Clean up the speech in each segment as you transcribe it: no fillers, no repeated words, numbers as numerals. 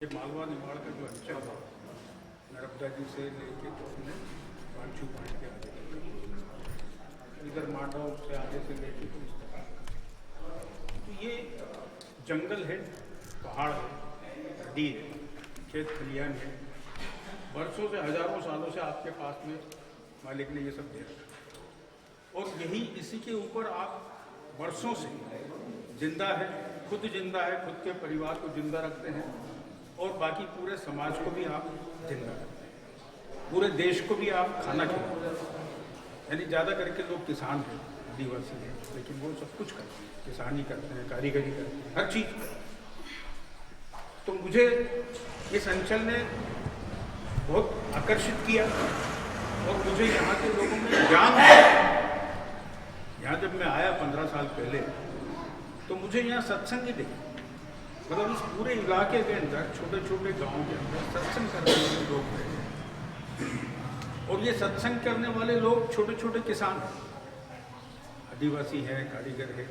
ये मालवा निमाड़ का जो अंचल है नर्मदा जी से लेके तो उसने पांचू पॉइंट के आगे तक इधर मांडव से आगे से लेके तो इस तरह तो ये जंगल है, पहाड़ है, नदी है, खेत खलियान है। बरसों से हजारों सालों से आपके पास में मालिक ने ये सब दे रखा और यही इसी के ऊपर आप वर्षों से जिंदा है, खुद जिंदा है, खुद के परिवार को जिंदा रखते हैं और बाकी पूरे समाज को भी आप जिंदा रखते हैं, पूरे देश को भी आप खाना खिलाते हैं। यानी ज़्यादा करके लोग किसान हैं, आदिवासी हैं, लेकिन वो सब कुछ करते हैं, किसानी करते हैं, कारीगरी करते हैं, हर चीज़ करते हैं। तो मुझे इस अंचल ने बहुत आकर्षित किया और मुझे यहाँ के लोगों में ज्ञान, यहाँ जब मैं आया 15 साल पहले तो मुझे यहाँ सत्संग ही देखा। मतलब इस पूरे इलाके के अंदर छोटे छोटे गांवों के अंदर सत्संग करने वाले लोग रहे और ये सत्संग करने वाले लोग छोटे छोटे किसान हैं, आदिवासी हैं, कारीगर है,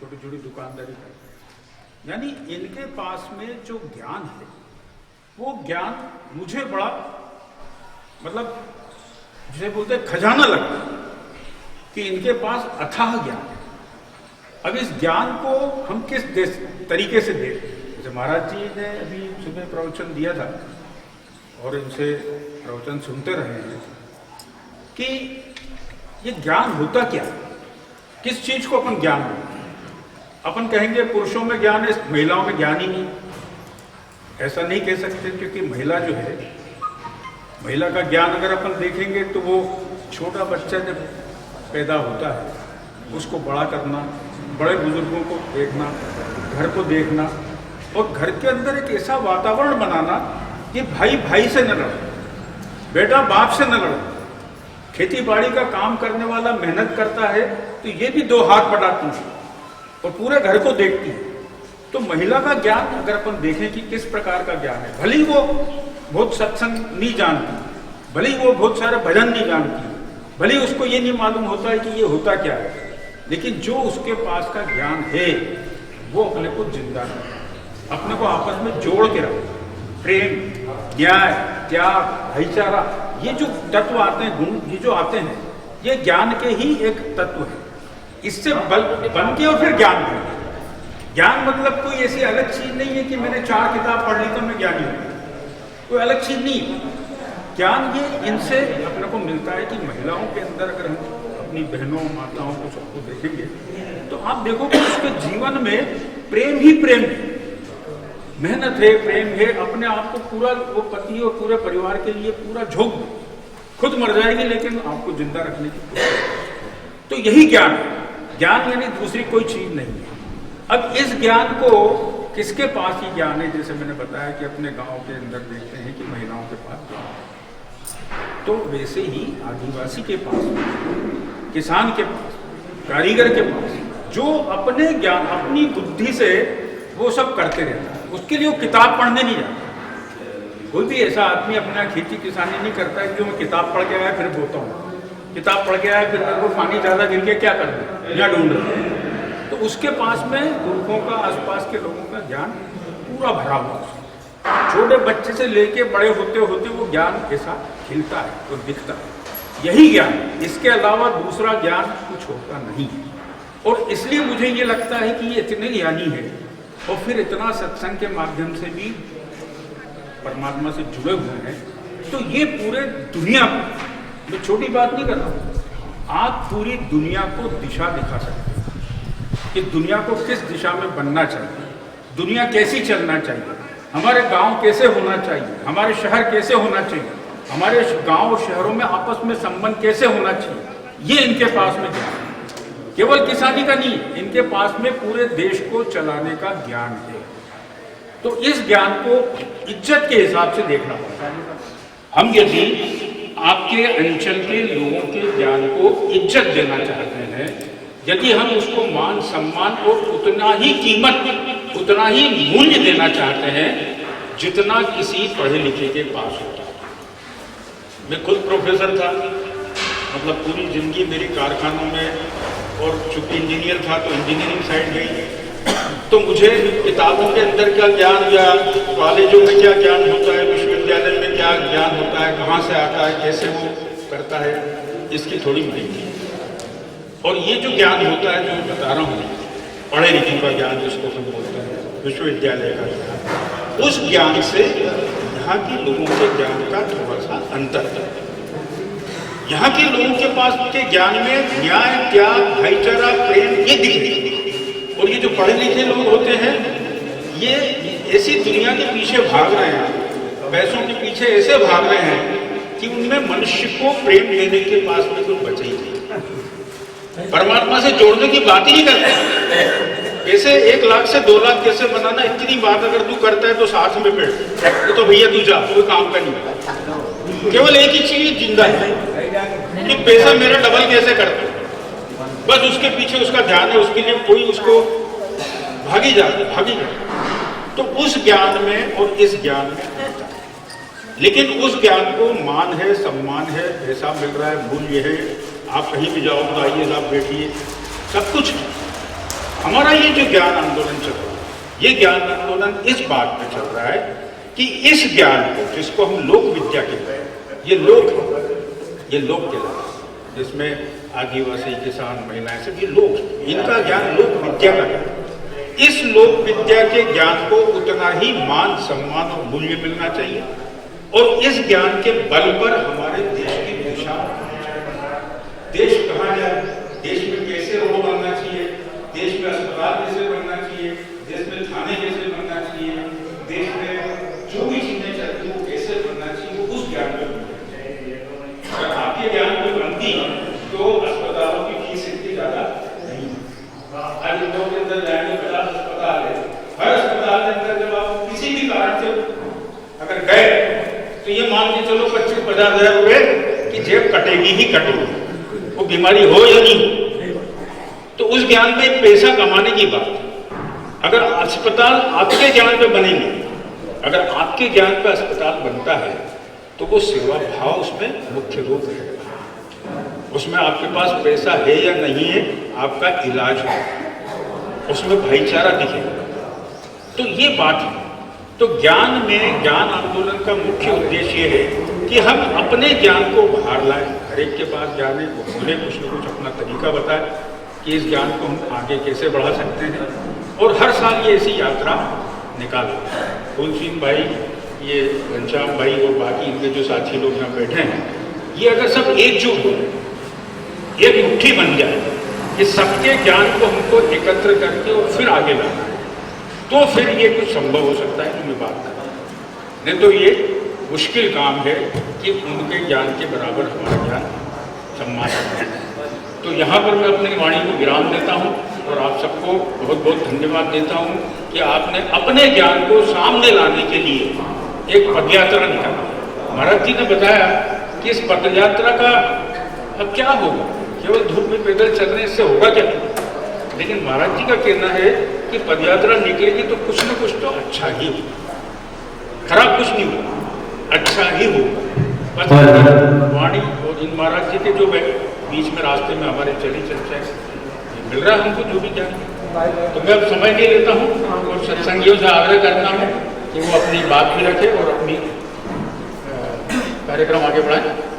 छोटी छोटी दुकानदारी करते हैं। यानी इनके पास में जो ज्ञान है वो ज्ञान मुझे बड़ा मतलब जिसे बोलते हैं खजाना लगता है कि इनके पास अथाह ज्ञान है। अब इस ज्ञान को हम किस तरीके से दें? जैसे महाराज जी ने अभी सुबह प्रवचन दिया था और इनसे प्रवचन सुनते रहे हैं कि ये ज्ञान होता क्या है, किस चीज को अपन ज्ञान बोलते हैं। अपन कहेंगे पुरुषों में ज्ञान है, महिलाओं में ज्ञान ही नहीं। ऐसा नहीं कह सकते, क्योंकि महिला जो है, महिला का ज्ञान अगर अपन देखेंगे तो वो छोटा बच्चा जब पैदा होता है उसको बड़ा करना, बड़े बुजुर्गों को देखना, घर को देखना और घर के अंदर एक ऐसा वातावरण बनाना कि भाई भाई से न लड़े, बेटा बाप से न लड़े। खेती बाड़ी का काम करने वाला मेहनत करता है तो ये भी दो हाथ बढ़ाती है और पूरे घर को देखती है। तो महिला का ज्ञान अगर अपन देखें कि किस प्रकार का ज्ञान है, भले ही वो बहुत सत्संग नहीं जानती, भले ही वो बहुत सारे भजन नहीं जानती, भले ही उसको ये नहीं मालूम होता है कि ये होता क्या है, लेकिन जो उसके पास का ज्ञान है वो अपने को जिंदा रखे, अपने को आपस में जोड़ के रखे। प्रेम, न्याय, त्याग, भाईचारा, ये जो तत्व आते हैं, गुण ये जो आते हैं, ये ज्ञान के ही एक तत्व है। इससे बन के और फिर ज्ञान बन गया। ज्ञान मतलब कोई ऐसी अलग चीज नहीं है कि मैंने 4 किताब पढ़ ली तो मैं ज्ञानी हूँ, कोई अलग चीज नहीं है। ज्ञान ये इनसे अपने को मिलता है कि महिलाओं के अंदर अगर हम अपनी बहनों माताओं को सबको देखेंगे तो आप देखोगे उसके जीवन में प्रेम ही प्रेम है, मेहनत है, प्रेम है, अपने आप को पूरा वो पति और पूरे परिवार के लिए पूरा झोंक दे, खुद मर जाएगी लेकिन आपको जिंदा रखने की कोशिश। तो यही ज्ञान है। ज्ञान यानी दूसरी कोई चीज नहीं है। अब इस ज्ञान को किसके पास ही ज्ञान है? जैसे मैंने बताया कि अपने गांव के अंदर देखते हैं कि महिलाओं के पास ज्ञान है, तो वैसे ही आदिवासी के पास, किसान के पास, कारीगर के पास, जो अपने ज्ञान अपनी बुद्धि से वो सब करते रहता है, उसके लिए वो किताब पढ़ने नहीं जाता। कोई भी ऐसा आदमी अपना खेती किसानी नहीं करता है जो मैं किताब पढ़ के आया फिर बोता हूँ, किताब पढ़ के आया फिर मेरे को पानी ज़्यादा गिर गया क्या कर दे या ढूंढ रहे। तो उसके पास में गुरुओं का, आसपास के लोगों का ज्ञान पूरा भरा हुआ है। छोटे बच्चे से लेके बड़े होते होते वो ज्ञान ऐसा खिलता है और दिखता है। यही ज्ञान, इसके अलावा दूसरा ज्ञान कुछ होता नहीं है। और इसलिए मुझे ये लगता है कि ये इतने ज्ञानी है और फिर इतना सत्संग के माध्यम से भी परमात्मा से जुड़े हुए हैं, तो ये पूरे दुनिया को, मैं छोटी बात नहीं कर रहा हूँ, आप पूरी दुनिया को दिशा दिखा सकते हैं कि दुनिया को किस दिशा में बनना चाहिए, दुनिया कैसी चलना चाहिए, हमारे गांव कैसे होना चाहिए, हमारे शहर कैसे होना चाहिए, हमारे गांव शहरों में आपस में संबंध कैसे होना चाहिए, ये इनके पास में ज्ञान है। केवल किसानी का नहीं, इनके पास में पूरे देश को चलाने का ज्ञान है। तो इस ज्ञान को इज्जत के हिसाब से देखना पड़ता है। हम यदि आपके अंचल के लोगों के ज्ञान को इज्जत देना चाहते हैं, यदि हम उसको मान सम्मान और उतना ही कीमत, उतना ही मूल्य देना चाहते हैं जितना किसी पढ़े लिखे के पास होता है। मैं खुद प्रोफेसर था, मतलब पूरी जिंदगी मेरी कारखानों में, और चूंकि इंजीनियर था तो इंजीनियरिंग साइड गई, तो मुझे किताबों के अंदर क्या ज्ञान या कॉलेजों में क्या ज्ञान होता है, विश्वविद्यालय में क्या ज्ञान होता है, कहाँ से आता है, कैसे वो करता है, इसकी थोड़ी माहिती। और ये जो ज्ञान होता है जो बता रहा हूँ, पढ़े लिखे का ज्ञान जिसको हम बोलते हैं, विश्वविद्यालय का ज्ञान, उस ज्ञान से यहाँ के लोगों के ज्ञान का थोड़ा सा अंतर है। यहाँ के लोगों के पास के ज्ञान में न्याय, त्याग, भाईचारा, प्रेम ये दिखे। और ये जो पढ़े लिखे लोग होते हैं ये ऐसी दुनिया के पीछे भाग रहे हैं, पैसों के पीछे ऐसे भाग रहे हैं कि उनमें मनुष्य को प्रेम लेने के पास में कुछ बचे ही नहीं। परमात्मा से जोड़ने की बात ही नहीं करते। कैसे 1 लाख से 2 लाख कैसे बनाना, इतनी बात अगर तू करता है तो साथ में बैठ, तो भैया तू जा, कोई काम का नहीं। केवल एक ही चीज जिंदा है कि पैसा मेरा डबल कैसे करता है, बस उसके पीछे उसका ध्यान है, उसके लिए कोई उसको भागी जाए। तो उस ज्ञान में और इस ज्ञान में, लेकिन उस ज्ञान को मान है, सम्मान है, पैसा मिल रहा है, मूल्य है, आप कहीं भी जाओ तो आइए साहब बैठिए, सब कुछ। हमारा ये जो ज्ञान आंदोलन चल रहा है, ये ज्ञान आंदोलन इस बात पे चल रहा है कि इस ज्ञान को, जिसको हम लोक विद्या कहते हैं, ये लोक कहलाता है, जिसमें आदिवासी, किसान, महिलाएं सब ये लोग, इनका ज्ञान लोक विद्या का ज्ञान। इस लोक विद्या के ज्ञान को उतना ही मान, सम्मान और मूल्य मिलना चाहिए, और इस ज्ञान के बल पर हमारे देश की दिशा, देश कहाँ जाए, देश में कैसे रोड बनना चाहिए, देश में अस्पताल कैसे बनना चाहिए, देश में थाने कैसे बनना चाहिए, देश में जो भी चीजें चलती है वो कैसे बनना चाहिए, वो उस ज्ञान में बनना चाहिए। अगर आपके ज्ञान में बनती तो अस्पतालों की फीस इतनी ज्यादा नहीं। आज इंदौर के अंदर जाएंगे 50 अस्पताल है, हर अस्पताल के अंदर जब आप किसी भी कारण से अगर गए तो ये मान के चलो 25-50 हजार रुपए की जेब कटेगी ही कटेगी, वो बीमारी हो या नहीं। तो उस ज्ञान में पैसा कमाने की बात। अगर अस्पताल आपके ज्ञान पे बनेंगे, अगर आपके ज्ञान पे अस्पताल बनता है तो वो सेवा भाव उसमें मुख्य रूप है। उसमें आपके पास पैसा है या नहीं है, आपका इलाज हो, उसमें भाईचारा दिखेगा। तो ये बात है। तो ज्ञान में, ज्ञान आंदोलन का मुख्य उद्देश्य है कि हम अपने ज्ञान को बाहर लाएं, हर एक के पास ज्ञान है, वो बोले कुछ न कुछ अपना तरीका बताए कि इस ज्ञान को हम आगे कैसे बढ़ा सकते हैं। और हर साल ये ऐसी यात्रा निकालें। फूल सिंह भाई, ये घनश्याम भाई और बाकी इनके जो साथी लोग यहाँ बैठे हैं, ये अगर सब एकजुट हो, एक मुट्ठी बन जाए कि सबके ज्ञान को हमको एकत्र करके और फिर आगे लाना है, तो फिर ये कुछ संभव हो सकता है कि मैं बात करूँ। नहीं तो ये मुश्किल काम है कि उनके ज्ञान के बराबर हमारा ज्ञान सम्मान है। तो यहाँ पर मैं अपनी वाणी को विराम देता हूँ और आप सबको बहुत बहुत धन्यवाद देता हूँ कि आपने अपने ज्ञान को सामने लाने के लिए एक पदयात्रा निकाली। महाराज जी ने बताया कि इस पदयात्रा का अब क्या होगा, केवल धूप में पैदल चलने से होगा क्या? लेकिन महाराज जी का कहना है कि पदयात्रा निकलेगी तो कुछ न कुछ तो अच्छा ही हो, खराब कुछ नहीं होगा, अच्छा ही होगा। वाणी और इन महाराज जी के जो बीच में रास्ते में हमारे चली चर्चा मिल रहा है हमको जो भी ज्ञान। तो मैं अब समय नहीं लेता हूँ और सत्संगियों से आग्रह करता हूँ कि वो अपनी बात भी रखे और अपनी कार्यक्रम आगे बढ़ाएं।